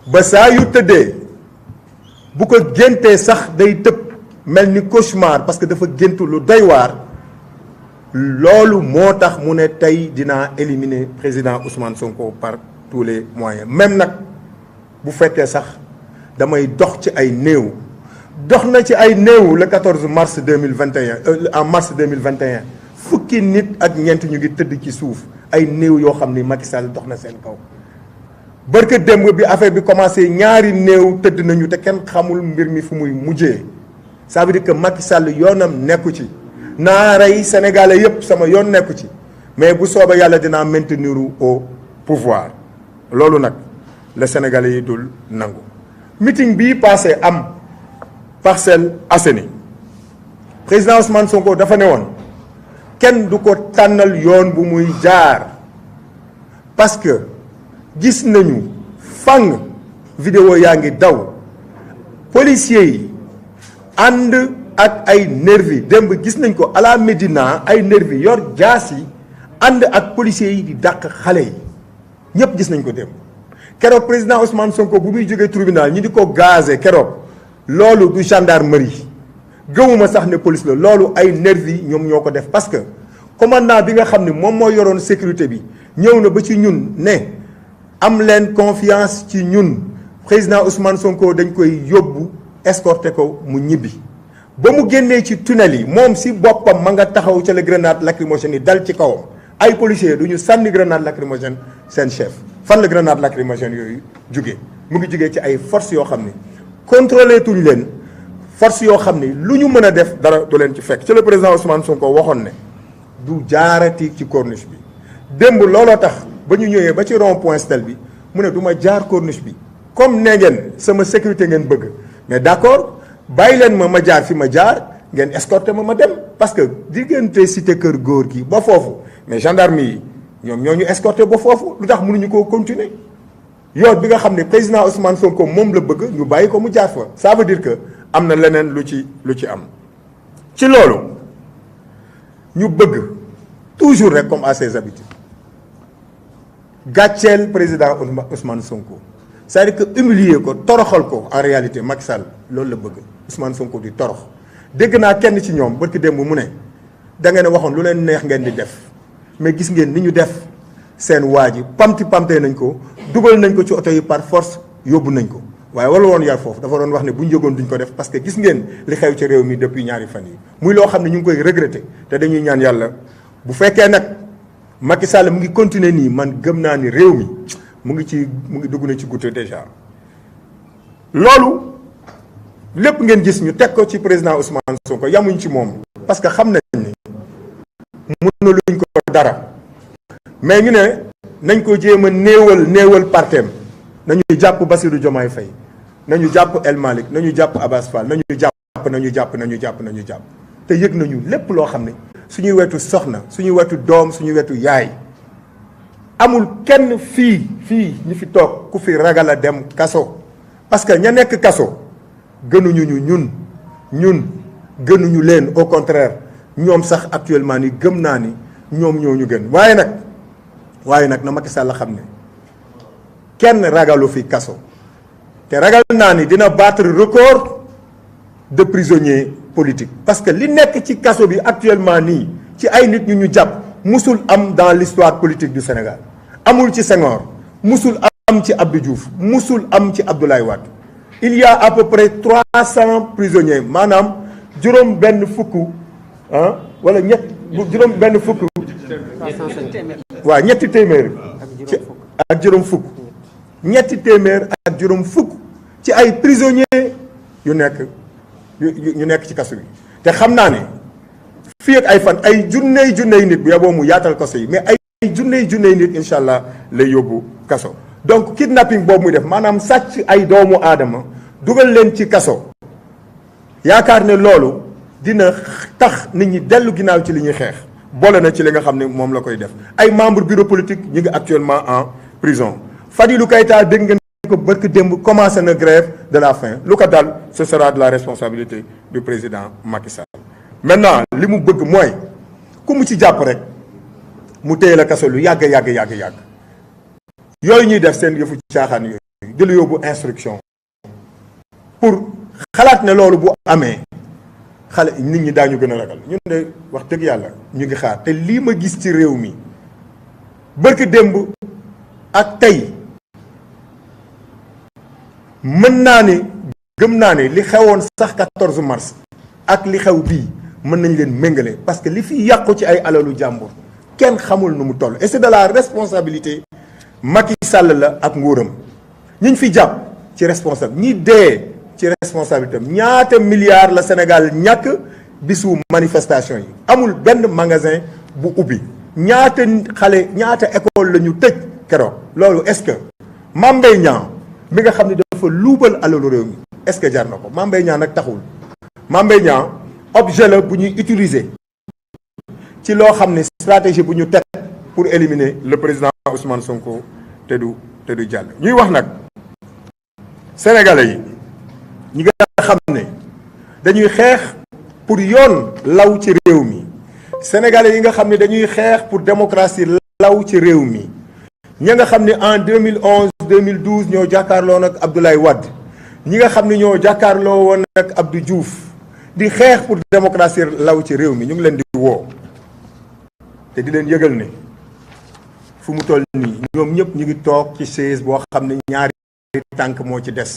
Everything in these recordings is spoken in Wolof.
ba saa yu tëddee bu ko géntee sax day tëb mel ni cauchemar parce que dafa géntu lu doy waar. loolu moo tax mu ne tey dinaa éliminer président Ousmane Sonko par tous les moyens même nag bu fekkee sax damay dox ci ay néew. dox na ci ay néew le 14 mars 2021 en mars 2021 fukki nit ak ñeent ñu ngi tëdd ci suuf ay néew yoo xam ni Macky Sall dox na seen kaw. barke démb bi affaire bi commencé ñaari néew tëdd nañu te kenn xamul mbir mi fu muy mujjee ça veut dire que Macky Sall yoonam nekku ci. naa rey sénégalais yépp sama yoon nekku ci mais bu soobee yàlla dinaa maintenir au pouvoir loolu nag la sénégalais yi dul nangu. meeting bii passé am Parcelles Assainies président Ousmane Sonko dafa ne woon kenn du ko tànnal yoon bu muy jaar parce que gis nañu fang vidéo yaa ngi daw policiers yi ànd ak ay nervi démb gis nañ ko à la Médina ay nervi yor jaas yi ànd ak policiers yi di dàq xale yi ñëpp gis nañ ko démb keroog président Ousmane Sonko bu muy jógee tribunal ñi di ko gazé keroog loolu du gendarmerie gëmuma sax ne police la loolu ay nervi ñoom ñoo ko def parce que commandant bi nga xam ne moom moo yoroon sécurité bi ñëw na ba ci ñun ne am leen confiance ci ñun président Ousmane Sonko dañ koy yóbbu escorté ko mu ñibbi. ba mu génnee ci tunnel yi moom si boppam ma nga taxaw ca la grenade lacrymogène yi dal ci kawam ay policiers du ñu sànni grenade lacrymogène seen chef fan la grenade lacrymogène yooyu jugee mu ngi jugee ci ay forces yoo xam ni contrôlé tuñ leen force yoo xam ni lu ñu mën a def dara du leen ci fekk ci le président Ousmane Sonko waxoon ne du jaarati ci corniche bi démb looloo tax ba ñu ñëwee ba ci rond point Stel bi mu ne du ma jaar corniche bi comme ne ngeen sama sécurité ngeen bëgg mais d'accord bàyyi leen ma jaar fi ma jaar ngeen escorté ma dem parce que diggante cité kër góor gi ba foofu mais gendarme yi ñoom ñoo ñu escorté ba foofu lu tax mënuñu koo continuer yoon bi nga xam ne président Ousmane Sonko moom la bëgg ñu bàyyi ko mu jaar fa ça veut dire que am na leneen lu ci am. ci loolu ñu bëgg toujours rek comme à ses habitudes gàcceel président Ousmane Sonko c'est-à-dire que humilier ko toroxal ko en réalité Macky Sall loolu la bëgg. Ousmane Sonko di torox dégg naa kenn ci ñoom barki démb mu ne da ngeen a waxoon lu leen neex ngeen di def mais gis ngeen ni ñu def seen waa ji pamtee nañ ko dugal nañ ko ci oto yi par force yóbbu nañ ko waaye wala woon yar foofu dafa doon wax ne bu ñu yëgoon duñ ko def parce que gis ngeen li xew ci réew mi depuis ñaari fan yi muy loo xam ne ñu ngi koy regretter te dañuy ñaan yàlla bu fekkee nag Macky Sall mu ngi continuer nii man gëm naa ni réew mi mu ngi dugg na ci goutte déjà loolu. lépp ngeen gis ñu teg ko ci président Ousmane Sonko yamuñ ci moom parce que xam nañ ni mënaluñ ko dara mais ñu ne nañ ko jéem a néewal parteem nañu jàpp Bassirou Diomaye Faye nañu jàpp El Malick nañu jàpp Abass Fall nañu jàpp te yëg nañu lépp loo xam ne suñuy wetu soxna suñuy wetu doom suñuy wetu yaay amul kenn fii ñi fi toog ku fi ragal a dem kaso parce que ña nekk kaso gënuñu ñun gënuñu leen au contraire ñoom sax actuellement ni gëm naa ni ñoom ñoo ñu gën waaye nag na Macky Sall xam ne kenn ragalu fi kaso te ragal naa ni dina battre record de prisonniers politiques parce que li nekk ci kaso bi actuellement nii ci ay nit ñu jàpp musul am dans l'histoire politique du Sénégal amul ci Senghor musul am ci Abdou Diouf musul am ci Abdoulaye Wade il y a à peu près 300 prisonniers maanaam juróom benn fukk wala juróom benn fukk waaw ñetti téeméer ak juróom fukk ñetti téeméer ak juróom fukk ci ay prisonniers yu nekk ci kaso bi te xam naa ne fii ak ay fan ay junney nit bu yaboo mu yaatal kaso yi mais ay junney nit incha allah lay yóbbu kaso donc kidnapping boobu muy def maanaam sàcc ay doomu aadama dugal leen ci kaso yaakaar ne loolu dina tax nit ñi dellu ginnaaw ci li ñuy xeex boole na ci li nga xam ne moom la koy def ay membre bureau politique ñu ngi actuellement en prison Fadilou Keïta dégg ngeen ko barki démb commencé na grève de la faim lu ko dal ce sera de la responsabilité du président Macky Sall maintenant li mu bëgg mooy ku mu ci jàpp rek mu téye la kaso lu yàgg yooyu ñuy def seen yëfu caaxaan yooyu di la yóbbu instruction pour xalaat ne loolu bu amee xale nit ñi daañu gën a ragal. ñun de wax dëgg yàlla ñu ngi xaar te lii ma gis ci réew mi bërki démb ak tey mën naa ni gëm naa ne li xewoon sax 14 mars ak li xew bii mën nañ leen méngale parce que li fi yàqu ci ay alalu jàmbur kenn xamul nu mu toll et c'est de la responsabilité Macky Sall la ak nguuram ñiñ fi jàpp ci responsable ñi dee ci responsabilité am ñaata milliards la Sénégal ñàkk bisu manifestation yi amul benn magasin bu ubbi ñaata xale ñaata école la ñu tëj keroog loolu est-ce que Mame Mbaye Niang mi nga xam ne dafa luubal alalu réew mi est-ce que jar na ko Mame Mbaye Niang nag taxul Mame Mbaye Niang objet la bu ñuy utiliser ci loo xam ne stratégie bu ñu teg pour éliminer le président Ousmane Sonko te du jàll. ñuy wax nag sénégalais yi ñi nga xam ne dañuy xeex pour yoon law ci réew mi sénégalais yi nga xam ne dañuy xeex pour démocratie law ci réew mi ñi nga xam ne en 2011 2012 ñoo jàkkaarloo nag Abdoulaye Wade ñi nga xam ne ñoo jàkkaarloo woon nag Abdou Diouf di xeex pour démocratie law ci réew mi ñu ngi leen di woo te di leen yëgal ne fu mu toll nii ñoom ñëpp ñu ngi toog ci chaise boo xam ne ñaari tànk moo ci des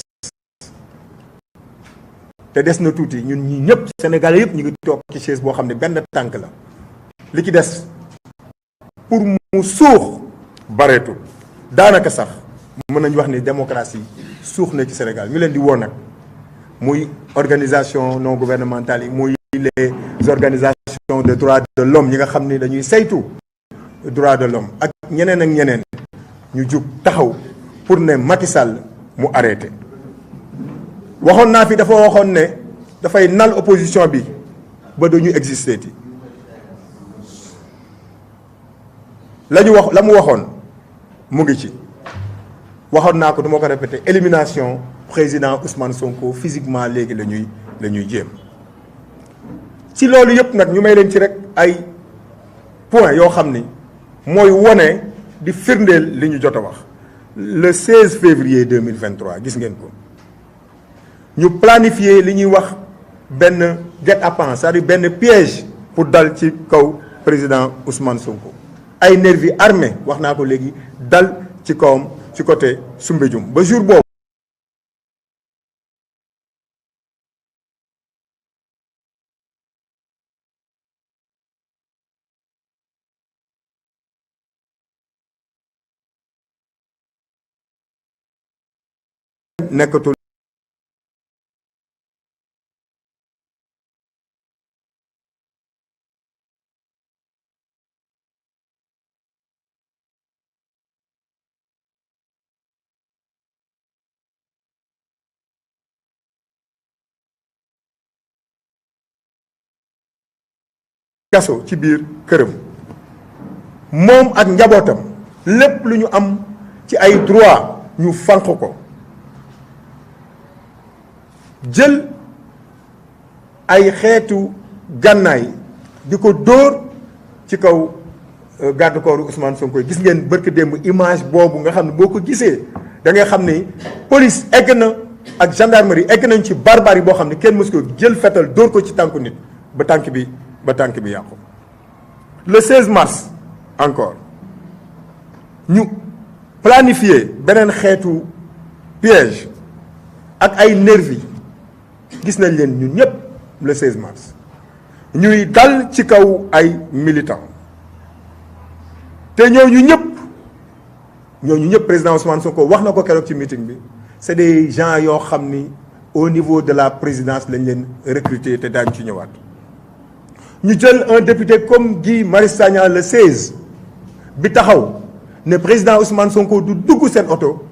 te des na tuuti ñun ñi ñëpp sénégalais yëpp ñu ngi toog ci chaise boo xam ne benn tànk la li ci des pour mu suux bareetul daanaka sax mën nañu wax ni démocratie suux na ci Sénégal ñu leen di woo nag muy organisation non gouvernementale yi muy les organisations de droits de l'homme ñi nga xam ni dañuy saytu droits de l'homme ak ñeneen ñu jug taxaw pour ne Macky Sall mu arrêté. waxoon naa fi dafa waxoon ne dafay nal opposition bi ba duñu exister ti la mu waxoon mu ngi ci waxoon naa ko du ma ko répété élimination président Ousmane Sonko physiquement léegi la ñuy jéem ci loolu yëpp nag ñu may leen ci rek ay point yoo xam ni mooy wone di firndeel li ñu jot a wax le 16 février 2023 gis ngeen ko ñu planifier li ñuy wax benn guet-apens c'est-à-dire benn piège pour dal ci kaw président Ousmane Sonko ay nervis armés wax naa ko léegi dal ci kawam ci côté Soumbédioune ba jour boobu nekkatul kaso ci biir këram moom ak njabootam lépp lu ñu am ci ay droit ñu fànq ko jël ay xeetu gànnaay di ko dóor ci kaw garde corps Ousmane Sonko gis ngeen barki démb image boobu nga xam ne boo ko gisee da ngay xam ni police egg na ak gendarmerie egg nañ ci barbarie boo xam ne kenn mësu ko jël fetal dóor ko ci tànku nit ba tànk bi yàqu. le 16 mars encore ñu planifier beneen xeetu piège ak ay nervi gis nañ leen ñun ñëpp le 16 mars ñuy dal ci kaw ay militants te ñooñu ñëpp président Ousmane Sonko wax na ko keroog ci meeting bi c'est des gens yoo xam ni au niveau de la présidence lañ leen recruter te daañu ci ñëwaat. ñu jël un député comme Guy Marius Sagna le 16 bi taxaw ne président Ousmane Sonko du dugg seen oto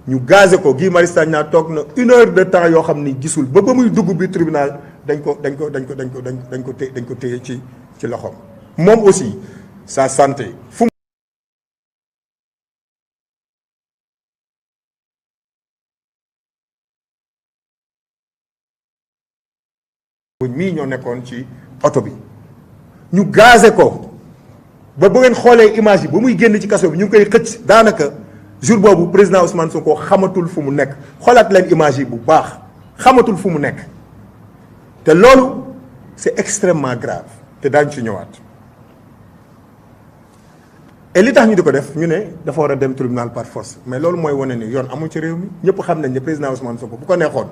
ñu gazé ko Guy Marius Sagna toog na 1 heure de temps yoo xam ni gisul ba muy dugg bi tribunal dañ ko téye ci loxoom. moom aussi sa santé fu mii ñoo nekkoon ci oto bi. ñu gazé ko ba bu ngeen xoolee image yi ba muy génn ci kaso bi ñu ngi koy xëcc daanaka jour boobu président Ousmane Sonko xamatul fu mu nekk xoolaat leen image yi bu baax xamatul fu mu nekk te loolu c'est extrêmement grave te daañu ci ñëwaat et li tax ñu di ko def ñu ne dafa war a dem tribunal par force mais loolu mooy wane ni yoon amul ci réew mi ñëpp xam nañ ne président Ousmane Sonko bu ko neexoon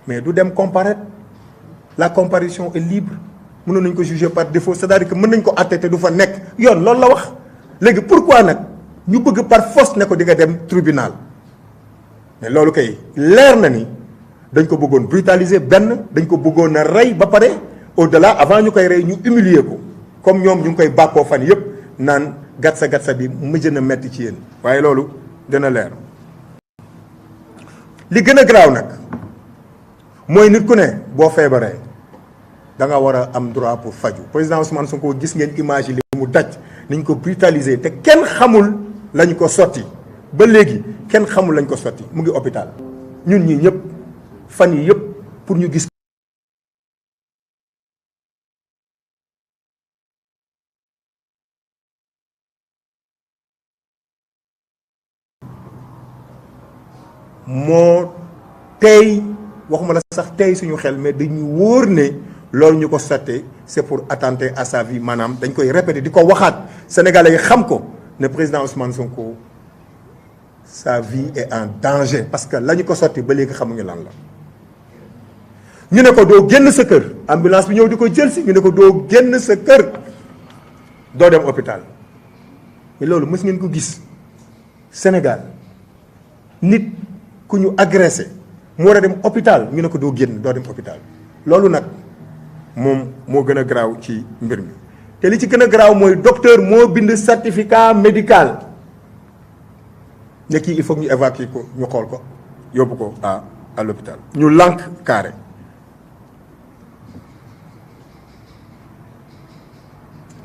mais du dem comparaître la comparution est libre mënoon nañ ko juger par défaut c'est-à-dire que mën nañ ko àtte te du fa nekk yoon loolu la wax léegi pourquoi nag ñu bëgg par force ne ko di nga dem tribunal mais loolu kay leer na ni dañ ko bëggoon brutaliser benn dañ ko bëggoon a rey ba pare au-delà avant ñu koy rey ñu humilier ko comme ñoom ñu ngi koy bàkkoo fan yëpp naan gatsa bi mujj na metti ci yéen waaye loolu dina leer. li gën a garaaw nag mooy nit ku ne boo feebaree da nga war a am droit pour faju président Ousmane Sonko gis ngeen image yi li mu daj niñ ko brutaliser te kenn xamul lañ ko sotti ba léegi kenn xamul lañ ko sotti mu ngi hôpital ñun ñi ñëpp fan yi yëpp pour ñu gis moo tey waxuma la sax tey suñu xel mais dañu wóor ne loolu ñu ko sottee c'est pour attenter à sa vie maanaam dañ koy répéter di ko waxaat sénégalais yi xam ko ne président Ousmane Sonko sa vie est en danger parce que la ñu ko sotti ba léegi xamuñu lan la. ñu ne ko doo génn sa kër ambulance bi ñëw di ko jël si ñu ne ko doo génn sa kër doo dem hôpital mais loolu mës ngeen ko gis Sénégal nit ku ñu agressé mu war a dem hôpital ñu ne ko doo génn doo dem hôpital loolu nag moom moo gën a garaaw ci mbir mi te li ci gën a garaaw mooy docteur moo bind certificat médical ne kii il faut ñu évacuer ko ñu xool ko yóbbu ko à l'hôpital ñu lànk carré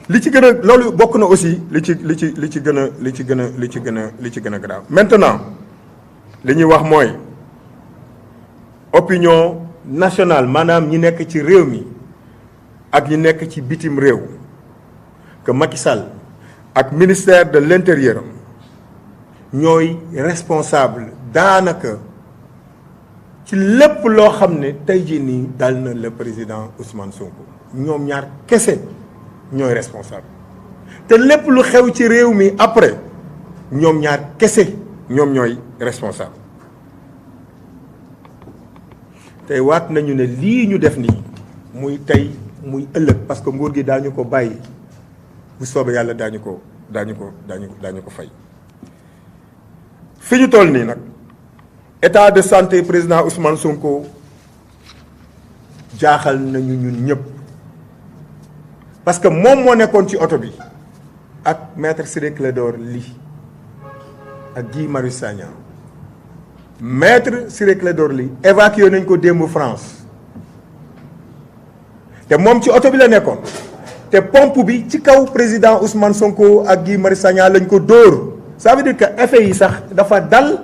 li ci gën a loolu bokk na aussi li ci gën a garaaw maintenant li ñuy wax mooy opinion nationale maanaam ñi nekk ci réew mi ak ñi nekk ci bitim réew que Macky Sall ak ministère de l'intérieur ñooy responsable daanaka ci lépp loo xam ne tey jii nii dal na le président Ousmane Sonko ñoom ñaar kese ñooy responsable te lépp lu xew ci réew mi après ñoom ñaar kese ñoom ñooy responsable tey waat nañu ne lii ñu def nii muy tey muy ëllëg parce que nguur gi daañu ko bàyyi bu soobee yàlla daañu ko fay. fi ñu toll nii nag état de santé président Ousmane Sonko jaaxal nañu ñun ñëpp parce que moom moo nekkoon ci oto bi ak maître Ciré Clédor Ly ak Guy Marius Sagna maître Ciré Clédor Ly évacué nañ ko démb France te moom ci oto bi la nekkoon te pompe bi ci kaw président Ousmane Sonko ak Guy Marius Sagna lañ ko dóor ça veut dire que effet yi sax dafa dal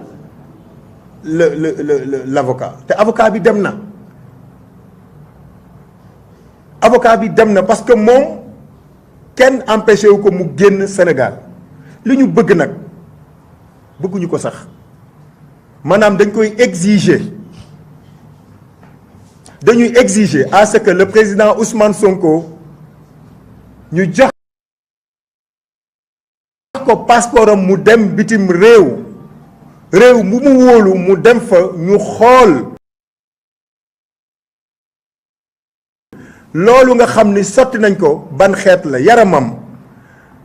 l'avocat te avocat bi dem na parce que moom kenn empêché wu ko mu génn Sénégal li ñu bëgg nag bëgguñu ko sax maanaam dañuy exiger à ce que le président Ousmane Sonko ñu jox ko passeport am mu dem bitim réew mu mu wóolu mu dem fa ñu xool loolu nga xam ni sotti nañ ko ban xeet la yaramam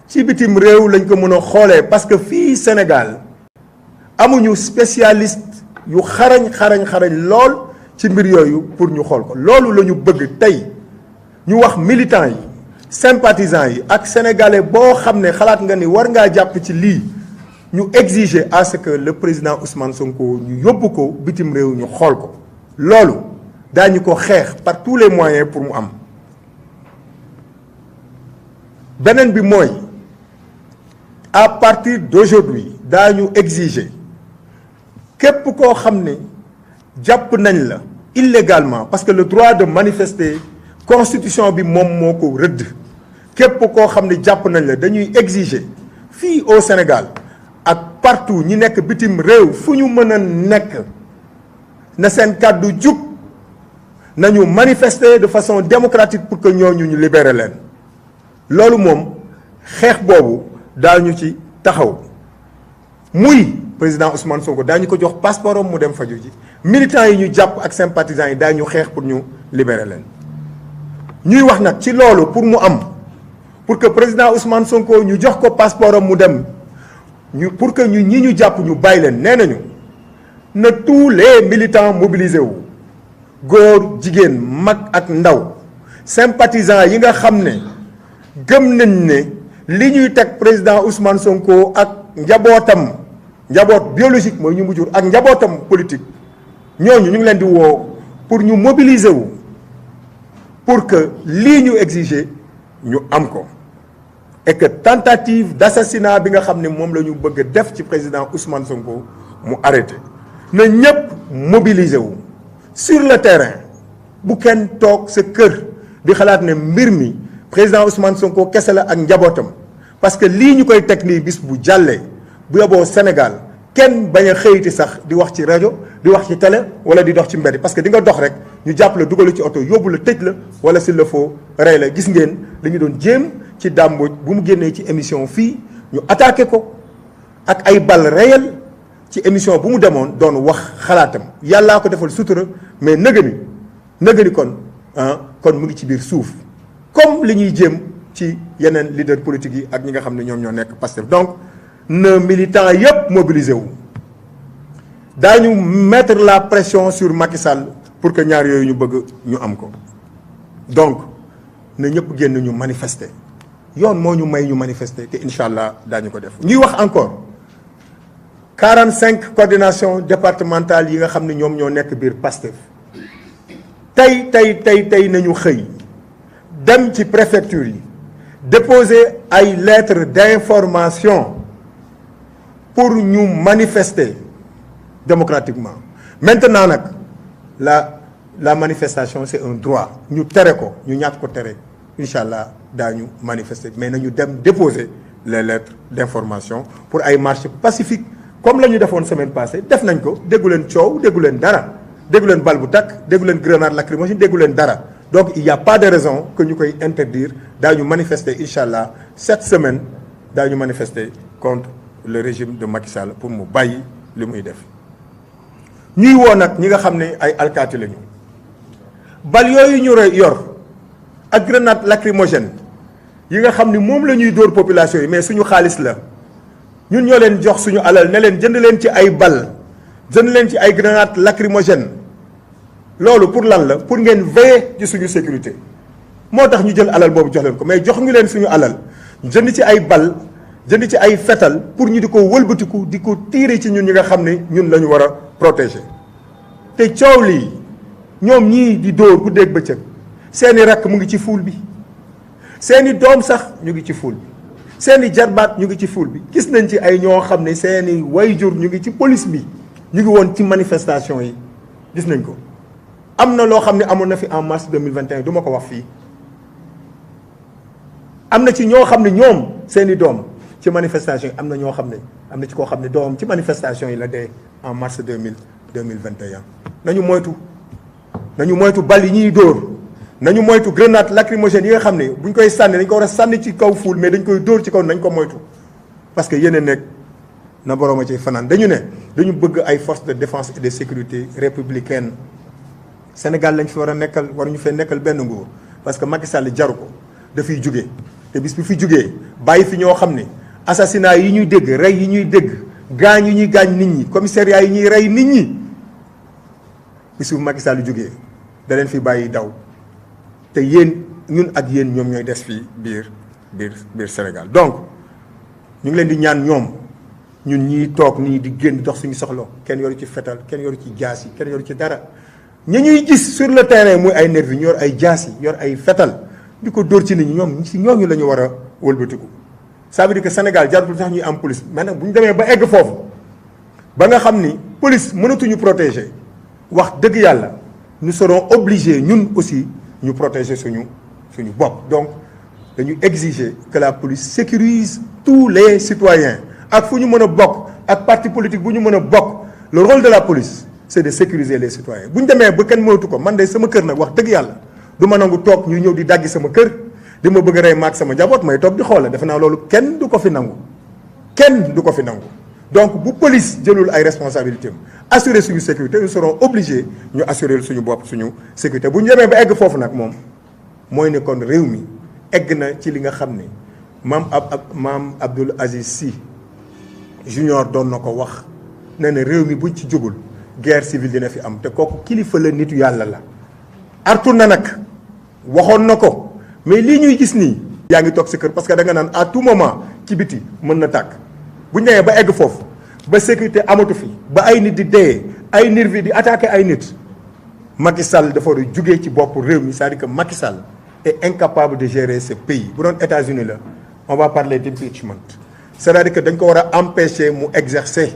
ci bitim réew lañ ko mën a xoolee parce que fii Sénégal amuñu spécialiste yu xarañ lool ci mbir yooyu pour ñu xool ko loolu la ñu bëgg tey ñu wax militants yi sympathisants yi ak sénégalais boo xam ne xalaat nga ni war ngaa jàpp ci lii ñu exiger à ce que le président Ousmane Sonko ñu yóbbu ko bitim réew ñu xool ko loolu daañu ko xeex par tous les moyens pour mu am beneen bi mooy à partir d'aujourd'hui daañu exiger képp koo xam ne jàpp nañ la illégalement parce que le droit de manifester constitution bi moom moo ko rëdd képp koo xam ne jàpp nañ la dañuy exiger fii au Sénégal ak partout ñi nekk bitim réew fu ñu mën a nekk na seen kàddu jub nañu manifester de façon démocratique pour que ñooñu ñu libérer leen loolu moom xeex boobu daañu ci taxaw muy président Ousmane Sonko daañu ko jox passeport am mu dem faju ji militants yi ñu jàpp ak sympathisants yi daañu xeex pour ñu libérer leen ñuy wax nag ci loolu pour mu am pour que président Ousmane Sonko ñu jox ko passeport am mu dem pour que ñi ñu jàpp ñu bàyyi leen nee nañu na tous les militants mobilisés wu góor jigéen mag ak ndaw sympathisants yi nga xam ne gëm nañ ne li ñuy teg président Ousmane Sonko ak njabootam njaboot biologique mooy ñu mu jur ak njabootam politique ñooñu ñu ngi leen di woo pour ñu mobiliser wu pour que lii ñu exiger ñu am ko et que tentative d'assassinat bi nga xam ne moom la ñu bëgg a def ci président Ousmane Sonko mu arrêté na ñëpp mobiliser wu sur le terrain bu kenn toog sa kër di xalaat ne mbir mi président Ousmane Sonko kese la ak njabootam parce que lii ñu koy teg nii bis bu jàllee bu yeboo Sénégal kenn bañ a xëyti sax di wax ci rajo di wax ci télé wala di dox ci mbedd parce que di nga dox rek ñu jàpp la dugal ci oto yóbbu la tëj la wala s'il le faut rey la gis ngeen li ñu doon jéem ci dàmbuj bu mu génnee ci émission fii ñu attaqué ko ak ay balles réelles ci émission bu mu demoon doon wax xalaatam yàllaa ko defal sutura mais nëgëni kon mu ngi ci biir suuf comme li ñuy jéem ci yeneen leader politique yi ak ñi nga xam ne ñoom ñoo nekk Pastef donc na militants yépp mobilisé wu daañu mettre la pression sur Macky Sall pour que ñaar yooyu ñu bëgg ñu am ko donc na ñëpp génn ñu manifester yoon moo ñu may ñu manifester te incha allah daañu ko def. ñuy wax encore 45 coordination départementales yi nga xam ne ñoom ñoo nekk biir Pastef tey nañu xëy dem ci préfecture yi déposer ay lettres d'information pour ñu manifester démocratiquement maintenant nag la manifestation c'est un droit ñu tere ko ñu ñàkk ko tere incha allah daañu manifester mais nañu dem déposer les lettres d'information pour ay marches pacifiques comme la ñu defoon semaine passée def nañ ko déggu leen coow déggu leen dara déggu leen bal bu takk déggu leen grenade lacrymogène déggu leen dara donc il y a pas de raison que ñu koy interdire daañu manifester incha allah cette semaine daañu manifester contre le régime de Macky Sall pour mu bàyyi li muy def ñuy woo nag ñi nga xam ne ay alkaati lañu bal yooyu ñu yor ak grenade lacrymogène yi nga xam ni moom la ñuy dóor population yi mais suñu xaalis la ñun ñoo leen jox suñu alal ne leen jënd leen ci ay bal jënd leen ci ay grenade lacrymogène loolu pour lan la pour ngeen veiller ci suñu sécurité moo tax ñu jël alal boobu jox leen ko mais jox ñu leen suñu alal jënd ci ay bal jënd ci ay fetal pour ñu di ko wëlbatiku di ko tiire ci ñun ñi nga xam ne ñun la ñu war a protéger te coow lii ñoom ñii di dóor ku dégg bëccëg seeni rakk mu ngi ci fuul bi seeni doom sax ñu ngi ci fuul bi seeni jarbaat ñu ngi ci fuul bi gis nañ ci ay ñoo xam ne seeni wayjur ñu ngi ci police bi ñu ngi woon ci manifestation yi gis nañ ko am na loo xam ne amoon na fi en mars 2021 du ma ko wax fii am na ci ñoo xam ne ñoom seeni doom ci manifestation yi am na ñoo xam ne am na ci koo xam ne doomam ci manifestation yi la dee en mars 2021 nañu moytu bal yi ñuy dóor nañu moytu grenade lacrymogène yi nga xam ne buñ koy sànni dañ ko war a sànni ci kaw fuul mais dañ koy dóor ci kaw nañ ko moytu parce que yéen nekk na borooma ci fanaan dañu bëgg ay forces de défense et de sécurité républicaine Sénégal lañ fi war a nekkal waruñu fee nekkal benn nguur parce que Macky Sall jaru ko dafiy jugee te bis bi fi jugee bàyyi fi ñoo xam ne assassinat yi ñuy dégg rey yi ñuy dégg gaañ yi ñuy gaañ nit ñi commissariat yi ñuy rey nit ñi bis bu Macky Sall jugee da leen fi bàyyi daw te yéen ñun ak yéen ñoom ñooy des fii biir Sénégal donc ñu ngi leen di ñaan ñoom ñun ñii toog nii di génn dox suñu soxla kenn yoru ci fetal kenn yoru ci jaas yi kenn yoru ci dara ñi ñuy gis sur le terrain muy ay nervi ñu yor ay jaas yi yor ay fetal di ko dóor ci nit ñi ñoom si ñooñu la ñu war a wëlbatiku ça veut dire que Sénégal jaratul sax ñuy am police mais nag bu ñu demee ba egg foofu ba nga xam ni police mënatuñu protéger wax dëgg yàlla nous serons obligés ñun aussi ñu protéger suñu bopp donc dañu exiger que la police sécurise tous les citoyens ak fu ñu mën a bokk ak parti politique bu ñu mën a bokk le rôle de la police c'est de sécuriser les citoyens bu ñu demee ba kenn moytu ko man de sama kër nag wax dëgg yàlla du ma nangu toog ñu ñëw di daggi sama kër di ma bëgg a rey maag sama njaboot may toog di xoole defe naa loolu kenn du ko fi nangu kenn du ko fi nangu donc bu police jëlul ay responsabilités am assurer suñu sécurité nous serons obligés ñu assurer suñu bopp suñu sécurité bu ñu demee ba egg foofu nag moom mooy ne kon réew mi egg na ci li nga xam ne maam Abdoul Aziz Sy junior doon na ko wax nee na réew mi buñ ci jógul guerre civile dina fi am te kooku kilifa la nitu yàlla la artu na nag waxoon na ko mais lii ñuy gis nii yaa ngi toog sa kër parce que da nga naan à tout moment ci biti mën na tàkk bu ñu demee ba egg foofu ba sécurité amatu fi ba ay nit di dee ay nervi di attaquer ay nit Macky Sall dafa war a jugee ci bopp réew mi c'est-à-dire que Macky Sall est incapable de gérer ce pays bu doon États-Unis la on va parler d'impeachment c'est-à-dire que dañ ko war a empêcher mu exercer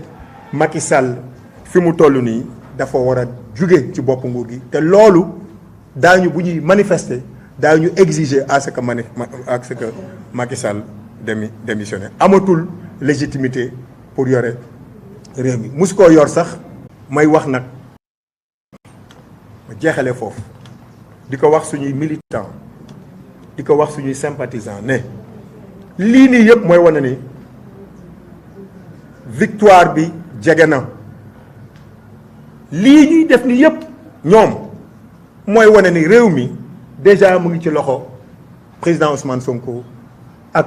Macky Sall fi mu toll nii dafa war a jugee ci bopp nguur gi te loolu daañu bu ñuy manifester daañu exiger à ce que Macky Sall démissionné amatul légitimité pour yore réew mi musu koo yor sax may wax nag ma jeexalee foofu di ko wax suñuy militant di ko wax suñuy sympathisant ne lii nii yëpp mooy wane ni victoire bi jege na lii ñuy def ni yëpp ñoom mooy wane ni réew mi déjà mu ngi ci loxo président Ousmane Sonko ak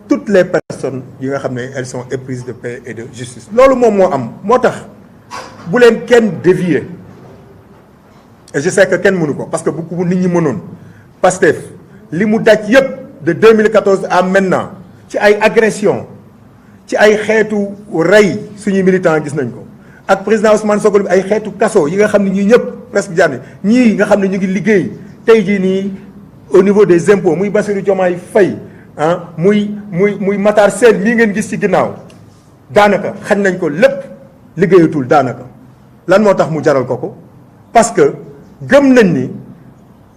toutes les personnes yi nga xam ne elles sont éprises de paix et de justice loolu moom moo am moo tax bu leen kenn dévier et je sais que kenn mënu ko parce que bu ko nit ñi mënoon Pastef li mu daj yëpp de 2014 à maintenant ci ay agression ci ay xeetu rey suñuy militants gis nañ ko ak président Ousmane Sonko ay xeetu kaso yi nga xam ne ñii ñëpp presque jaar ñii nga xam ne ñu ngi liggéey tey jii nii au niveau des impôts muy Bassirou Diomaye Faye ah muy Matar Sène mii ngeen gis ci ginnaaw daanaka xañ nañ ko lépp liggéeyatul daanaka lan moo tax mu jaral ko parce que gëm nañ ni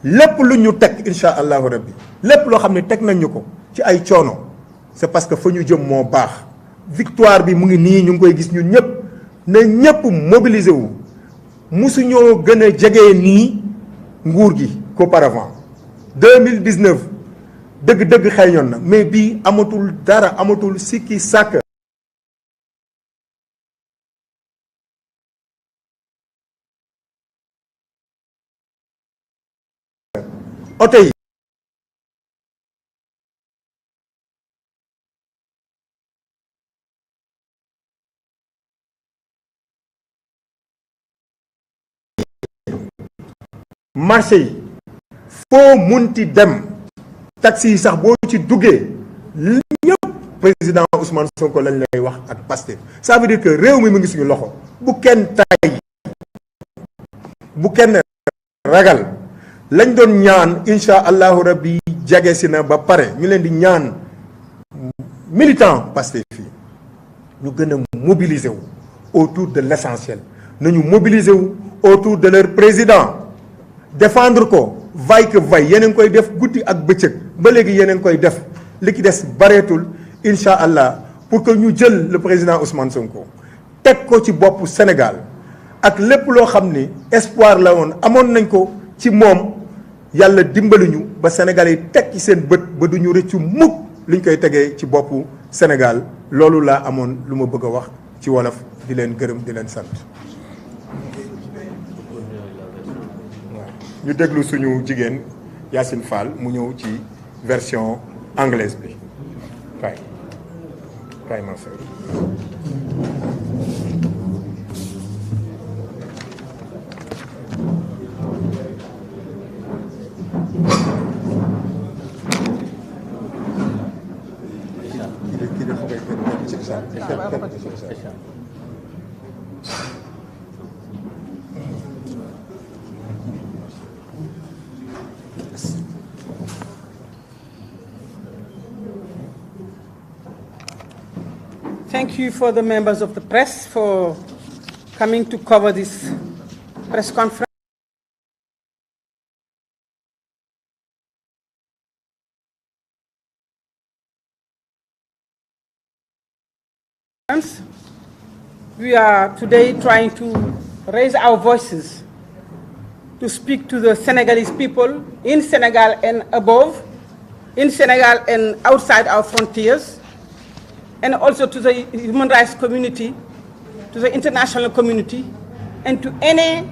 lépp lu ñu teg incha allahu rabbi lépp loo xam ne teg nañ ñu ko ci ay coono c'est parce que fa ñu jëm moo baax victoire bi mu ngi nii ñu ngi koy gis ñun ñëpp na ñëpp mobiliser wu musuñoo gën a jege nii nguur gi qu'auparavant 2019 dëgg-dëgg xëy na mais bii amatul dara amatul sikki sàkk oto yi marché yi foo munti dem taxi yi sax boo ci duggee ñëpp président Ousmane Sonko lañ lay wax ak Pastef ça veut dire que réew mi mu ngi suñu loxo bu kenn tay bu kenn ragal lañ doon ñaan incha allahu rabbi jege si na ba pare ñu leen di ñaan militant Pastef fii ñu gën a mobiliser wu autour de l'essentiel nañu mobiliser wu autour de leur président défendre ko vaille que vaille yéen a ngi koy def guddi ak bëccëg ba léegi yéen a ngi koy def li ki des bareetul incha allah pour que ñu jël le président Ousmane Sonko teg ko ci boppu Sénégal ak lépp loo xam ni espoir la woon amoon nañ ko ci moom yàlla dimbali ñu ba Sénégal yi teg ci seen bët ba du ñu rëccu mukk liñ koy tegee ci boppu Sénégal loolu laa amoon lu ma bëgg a wax ci wolof di leen gërëm di leen sant. ñu déglu suñu jigéen Yacine Fall mu ñëw ci version anglaise bi kay ma sœur. Thank you for the members of the press for coming to cover this press conference. We are today trying to raise our voices to speak to the Senegalese people in Senegal and above, in Senegal and outside our frontiers, and also to the human rights community, to the international community, and to any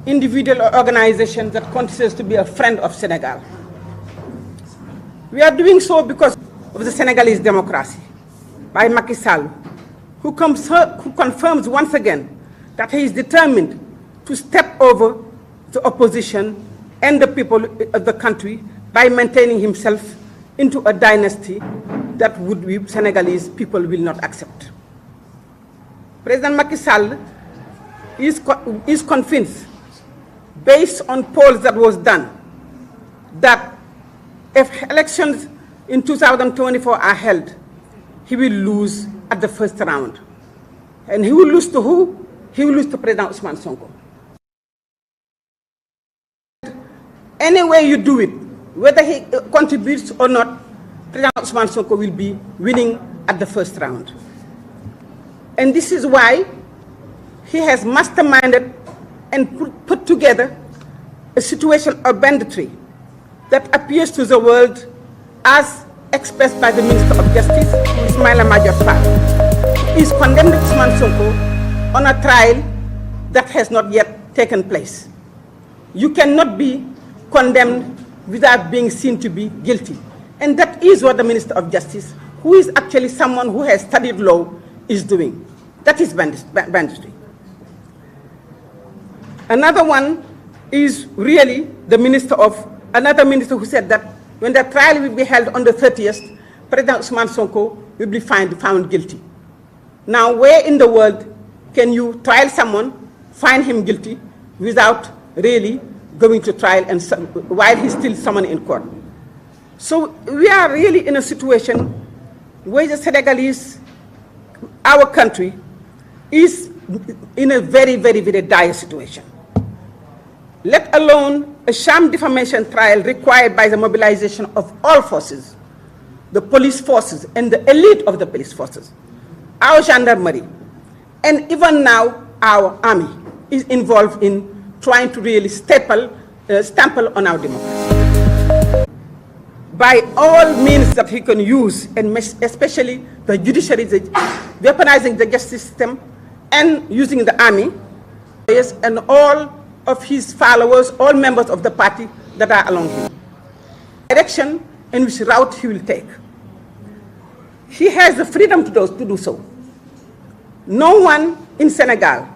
individual or organization that considers to be a friend of Senegal. We are doing so because of the Senegalese democracy by Macky Sall, who confirms once again that he is determined to step over the opposition and the people of the country by maintaining himself into a dynasty that Senegalese people will not accept. President Macky Sall is convinced, based on polls that was done, that if elections in 2024 are held, he will lose at the first round. And he will lose to who? He will lose to President Ousmane Sonko. Any way you do it, whether he contributes or not, President Ousmane Sonko will be winning at the first round. And this is why he has masterminded and put together a situation of banditry that appears to the world as expressed by the Minister of Justice, Ismaïla Madior Fall. He is condemned Ousmane Sonko on a trial that has not yet taken place. You cannot be condemned without being seen to be guilty. And that is what the Minister of Justice, who is actually someone who has studied law, is doing. That is banditry. Another one is really another minister who said that when the trial will be held on the 30th, President Ousmane Sonko will be found guilty. Now, where in the world can you trial someone, find him guilty, without really going to trial and while he's still summoned in court? So we are really in a situation where the Senegalese, our country, is in a very, very, very dire situation. Let alone a sham defamation trial required by the mobilization of all forces, the police forces and the elite of the police forces, our gendarmerie, and even now our army is involved in trying to really stample on our democracy. By all means that he can use, and especially the judiciary, weaponizing the justice system and using the army, and all of his followers, all members of the party that are along him. Direction and which route he will take. He has the freedom to do so. No one in Senegal,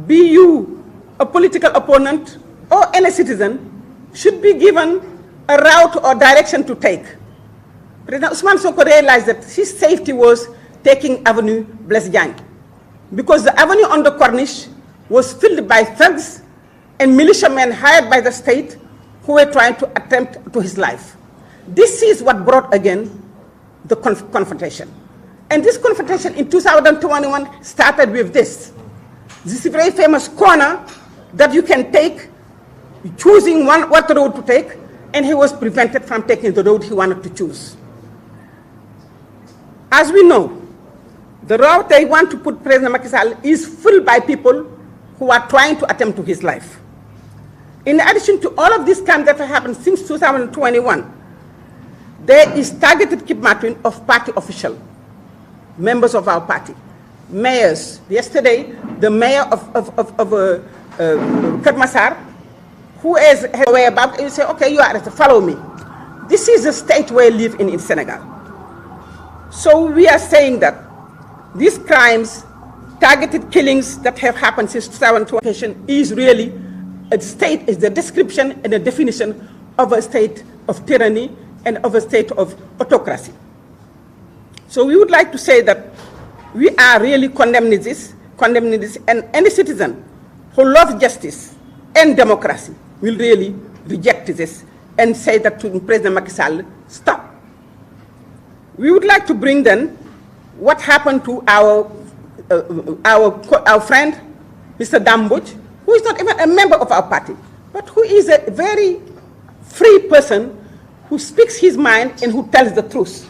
be you a political opponent or any citizen, should be given a route or direction to take. President Ousmane Sonko realized that his safety was taking Avenue Blaise Diagne, because the avenue on the Corniche was filled by thugs and militiamen hired by the state who were trying to attempt to his life. This is what brought again the confrontation. And this confrontation in 2021 started with this very famous corner that you can take, choosing what road to take, and he was prevented from taking the road he wanted to choose. As we know, the route they want to put President Macky Sall is full by people who are trying to attempt to his life. In addition to all of these crimes that have happened since 2021, there is targeted kidnapping of party officials, members of our party, mayors. Yesterday, the mayor of Kermassar, who is aware about it, you say, okay, you are arrested, follow me. This is the state where we live in Senegal. So we are saying that these crimes, targeted killings that have happened since 2020 is really a state, is the description and the definition of a state of tyranny and of a state of autocracy. So we would like to say that we are really condemning this, and any citizen who loves justice and democracy will really reject this and say that to President Macky Sall, stop. We would like to bring then what happened to our friend, Mr. Damboj, who is not even a member of our party, but who is a very free person who speaks his mind and who tells the truth.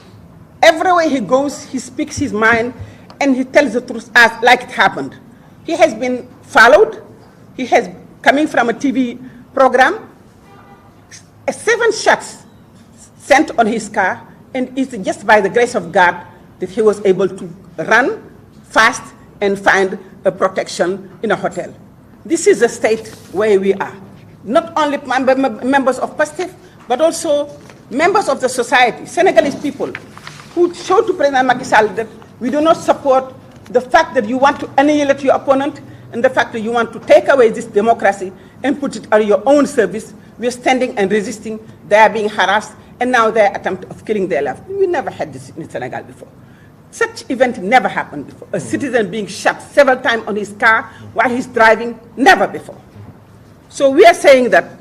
Everywhere he goes, he speaks his mind and he tells the truth as like it happened. He has been followed. He has, coming from a TV program, 7 shots sent on his car, and it's just by the grace of God that he was able to run fast and find a protection in a hotel. This is the state where we are. Not only members of Pastef, but also members of the society, Senegalese people, who showed to President Macky Sall that we do not support the fact that you want to annihilate your opponent and the fact that you want to take away this democracy and put it on your own service. We are standing and resisting. They are being harassed, and now their attempt of killing their life. We never had this in Senegal before. Such event never happened before. A citizen being shot several times on his car while he's driving, never before. So we are saying that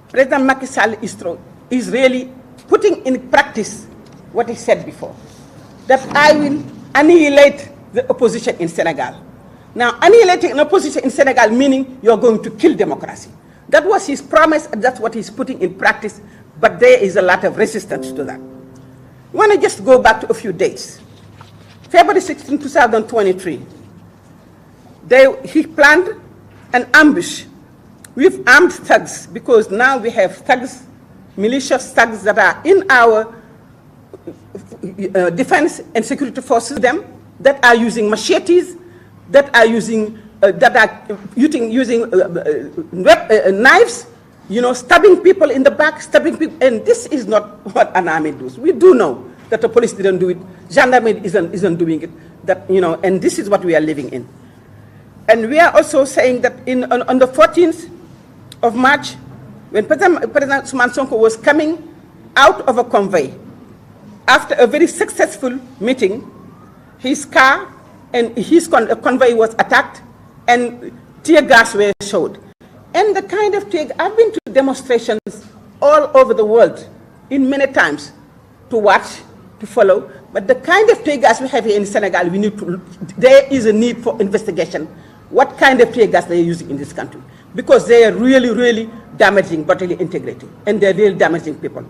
President Macky Sall is really putting in practice what he said before, that I will annihilate the opposition in Senegal. Now, annihilating an opposition in Senegal meaning you're going to kill democracy. That was his promise, and that's what he's putting in practice, but there is a lot of resistance to that. I want to just go back to a few dates. February 16, 2023, he planned an ambush with armed thugs, because now we have thugs, malicious thugs that are in our defense and security forces, them that are using machetes, that are using knives, stabbing people in the back, stabbing people, and this is not what an army does. We do know that the police didn't do it, gendarmerie isn't doing it, and this is what we are living in. And we are also saying that on the 14th of March, when President Ousmane Sonko was coming out of a convoy, after a very successful meeting, his car and his convoy was attacked and tear gas were showed. And the kind of tear, I've been to demonstrations all over the world in many times to watch, to follow, but the kind of tear gas we have here in Senegal, there is a need for investigation. What kind of tear gas they are using in this country? Because they are really, really damaging bodily integrity, and they're really damaging people.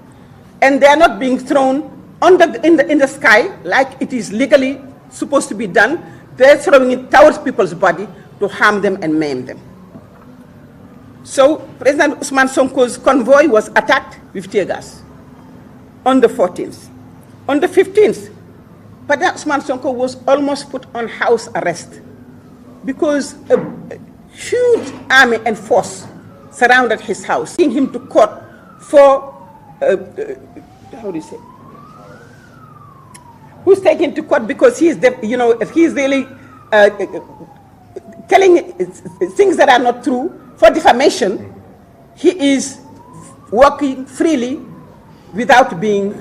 And they are not being thrown in the sky like it is legally supposed to be done. They're throwing it towards people's body to harm them and maim them. So President Ousmane Sonko's convoy was attacked with tear gas on the 14th. On the 15th, President Ousmane Sonko was almost put on house arrest because a huge army and force surrounded his house, taking him to court for, how do you say? Who's taken to court because he's really telling things that are not true for defamation. He is working freely without being,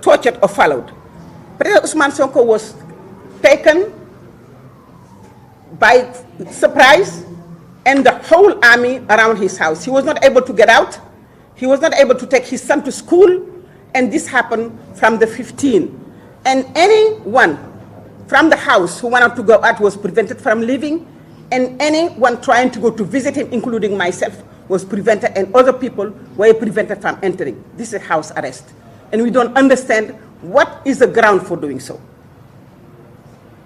tortured or followed. President Ousmane Sonko was taken by surprise, and the whole army around his house. He was not able to get out. He was not able to take his son to school, and this happened from the 15th. And anyone from the house who wanted to go out was prevented from leaving, and anyone trying to go to visit him, including myself, was prevented, and other people were prevented from entering. This is house arrest. And we don't understand what is the ground for doing so.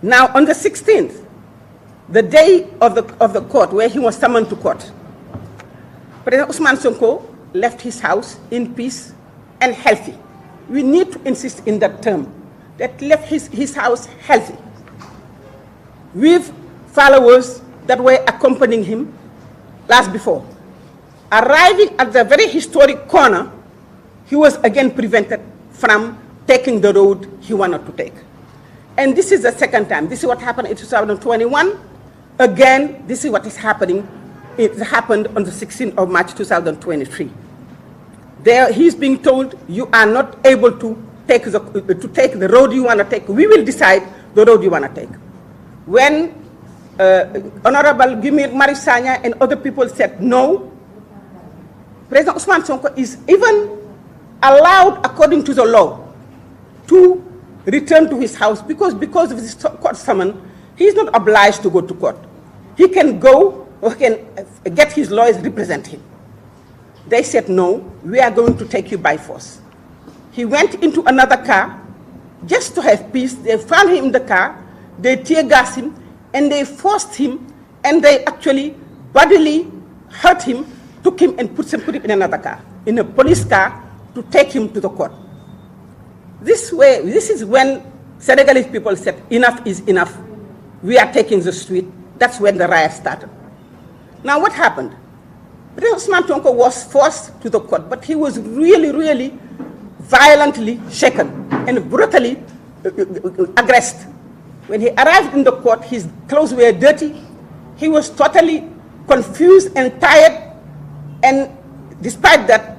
Now, on the 16th, the day of the court, where he was summoned to court, President Ousmane Sonko left his house in peace and healthy. We need to insist in that term, that left his house healthy, with followers that were accompanying him last before. Arriving at the very historic corner, he was again prevented from taking the road he wanted to take. And this is the second time. This is what happened in 2021. Again, this is what is happening. It happened on the 16th of March 2023. There, he's being told, you are not able to take the road you want to take. We will decide the road you want to take. When Honorable Guimir Marissanya and other people said no, President Ousmane Sonko is even allowed, according to the law, to return to his house because of this court summon. He is not obliged to go to court. He can go or can get his lawyers represent him. They said, no, we are going to take you by force. He went into another car just to have peace. They found him in the car. They tear gassed him. and they forced him, and they actually bodily hurt him, took him and put him in another car, in a police car, to take him to the court. This is when Senegalese people said, enough is enough. We are taking the street. That's when the riot started. Now what happened? President Ousmane Sonko was forced to the court, but he was really, really violently shaken and brutally aggressed. When he arrived in the court, his clothes were dirty. He was totally confused and tired. And despite that,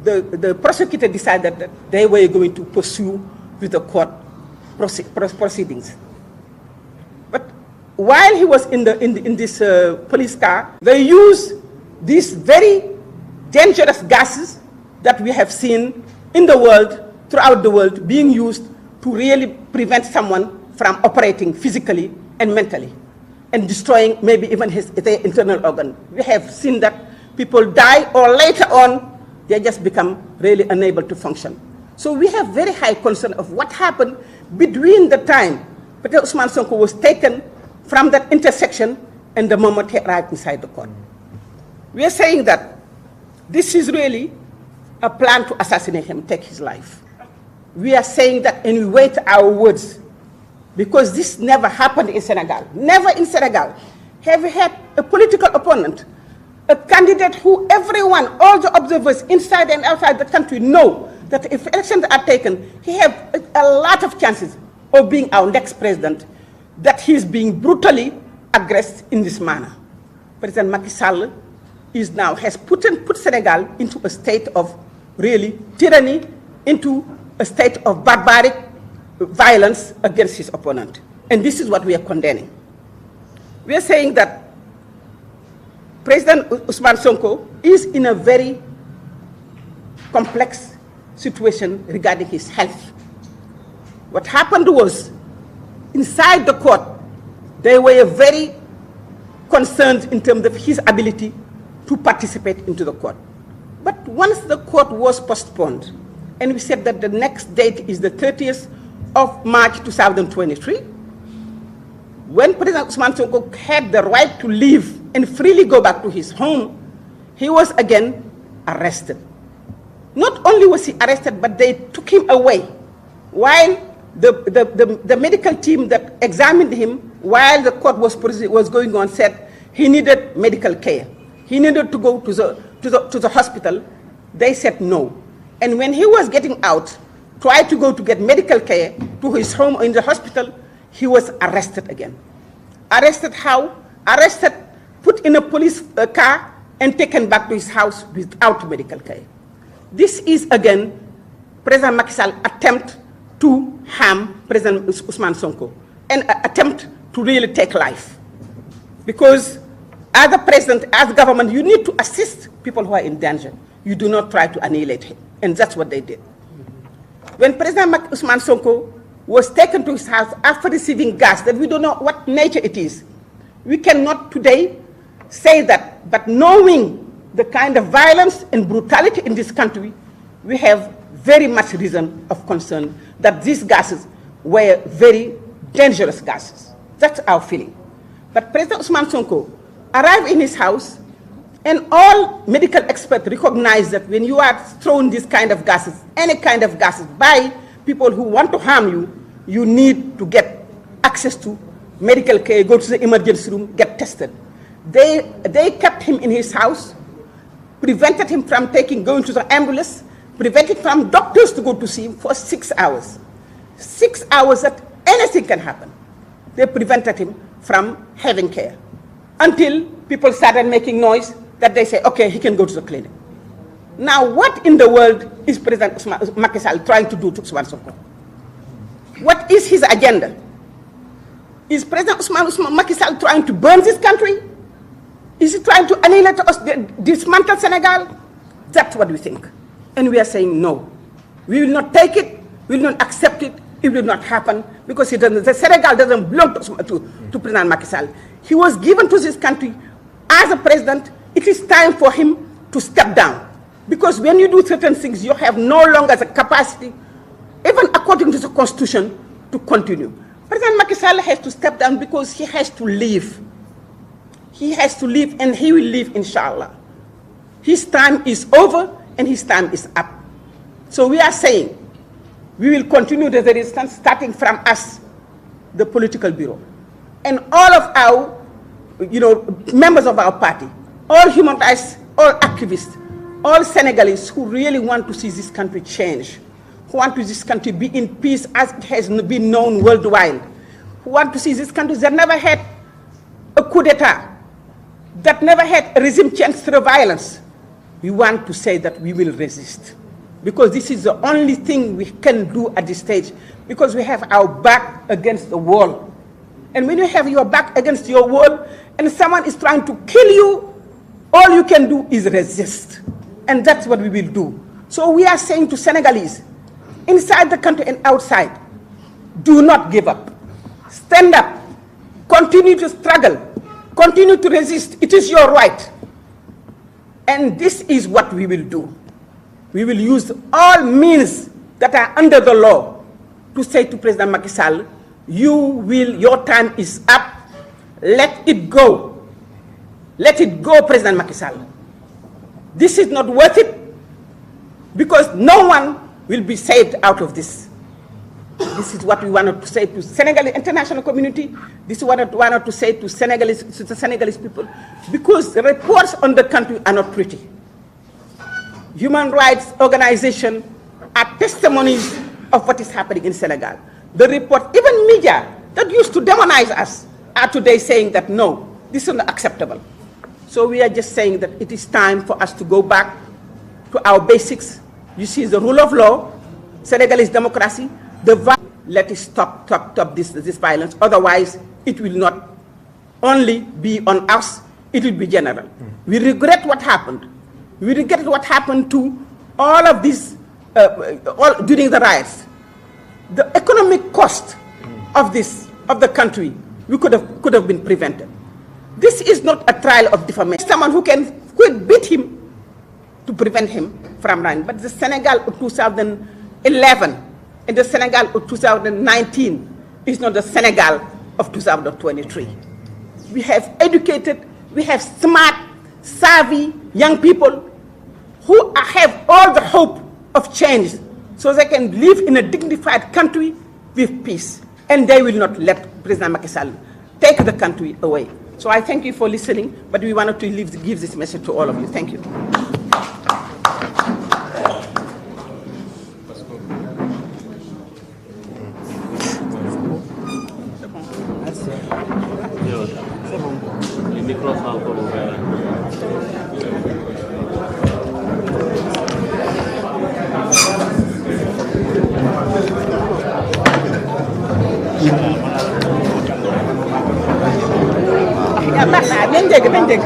the prosecutor decided that they were going to pursue with the court proceedings. But while he was in this police car, they used these very dangerous gases that we have seen in the world, throughout the world, being used to really prevent someone from operating physically and mentally and destroying maybe even their internal organ. We have seen that people die, or later on, they just become really unable to function. So we have very high concern of what happened between the time President Ousmane Sonko was taken from that intersection and the moment he arrived inside the court. We are saying that this is really a plan to assassinate him, take his life. We are saying that, and we weight our words, because this never happened in Senegal. Never in Senegal have we had a political opponent, a candidate who everyone, all the observers inside and outside the country know that if elections are taken, he has a lot of chances of being our next president, that he is being brutally aggressed in this manner. President Macky Sall has put Senegal into a state of really tyranny, into a state of barbaric violence against his opponent. And this is what we are condemning. We are saying that President Ousmane Sonko is in a very complex situation regarding his health. What happened was, inside the court, they were very concerned in terms of his ability to participate into the court. But once the court was postponed, and we said that the next date is the 30th of March 2023, when President Ousmane Sonko had the right to leave and freely go back to his home, he was again arrested. Not only was he arrested, but they took him away. While the medical team that examined him, while the court was going on, said he needed medical care. He needed to go to the hospital. They said no. And when he was getting out, tried to go to get medical care to his home or in the hospital, he was arrested again. Arrested how? Arrested, put in a police car, and taken back to his house without medical care. This is again President Macky Sall's attempt to harm President Ousmane Sonko, an attempt to really take life. Because as a president, as government, you need to assist people who are in danger. You do not try to annihilate him. And that's what they did. When President Ousmane Sonko was taken to his house after receiving gas that we don't know what nature it is, we cannot today say that, but knowing the kind of violence and brutality in this country, we have very much reason of concern that these gases were very dangerous gases. That's our feeling. But President Ousmane Sonko arrived in his house, and all medical experts recognize that when you are thrown these kind of gases, any kind of gases, by people who want to harm you, you need to get access to medical care, go to the emergency room, get tested. They kept him in his house, prevented him from going to the ambulance, prevented from doctors to go to see him for 6 hours. 6 hours that anything can happen. They prevented him from having care until people started making noise that they say, okay, he can go to the clinic. Now, what in the world is President Macky Sall trying to do to Ousmane Sonko? What is his agenda? Is President Ousmane Macky Sall trying to burn this country? Is he trying to annihilate us, dismantle Senegal? That's what we think. And we are saying no. We will not take it, we will not accept it, it will not happen, because the Senegal doesn't belong to President Macky Sall. He was given to this country as a president. It is time for him to step down. Because when you do certain things, you have no longer the capacity, even according to the Constitution, to continue. President Macky Sall has to step down because he has to leave. He has to leave, and he will leave, inshallah. His time is over, and his time is up. So we are saying, we will continue the resistance, starting from us, the political bureau, and all of our, members of our party, all human rights, all activists, all Senegalese who really want to see this country change, who want to see this country be in peace as it has been known worldwide, who want to see this country that never had a coup d'etat, that never had a regime change through violence. We want to say that we will resist, because this is the only thing we can do at this stage, because we have our back against the wall. And when you have your back against your wall and someone is trying to kill you, all you can do is resist. And that's what we will do. So we are saying to Senegalese, inside the country and outside, do not give up. Stand up. Continue to struggle. Continue to resist. It is your right. And this is what we will do. We will use all means that are under the law to say to President Macky Sall, your time is up. Let it go. Let it go, President Macky Sall. This is not worth it, because no one will be saved out of this. This is what we wanted to say to Senegalese international community. This is what we wanted to say to the Senegalese people, because the reports on the country are not pretty. Human rights organizations are testimonies of what is happening in Senegal. The report, even media that used to demonize us, are today saying that no, this is not acceptable. So we are just saying that it is time for us to go back to our basics. You see, the rule of law, Senegalese democracy, let it stop this violence. Otherwise, it will not only be on us, it will be general. We regret what happened. We regret what happened to all of this during the riots. The economic cost of the country, we could have been prevented. This is not a trial of defamation. Someone who can beat him to prevent him from running. But the Senegal of 2011 and the Senegal of 2019 is not the Senegal of 2023. We have educated, we have smart, savvy young people who have all the hope of change, so they can live in a dignified country with peace. And they will not let President Macky Sall take the country away. So I thank you for listening, but we wanted to give this message to all of you. Thank you. Ya baax na nañ dégg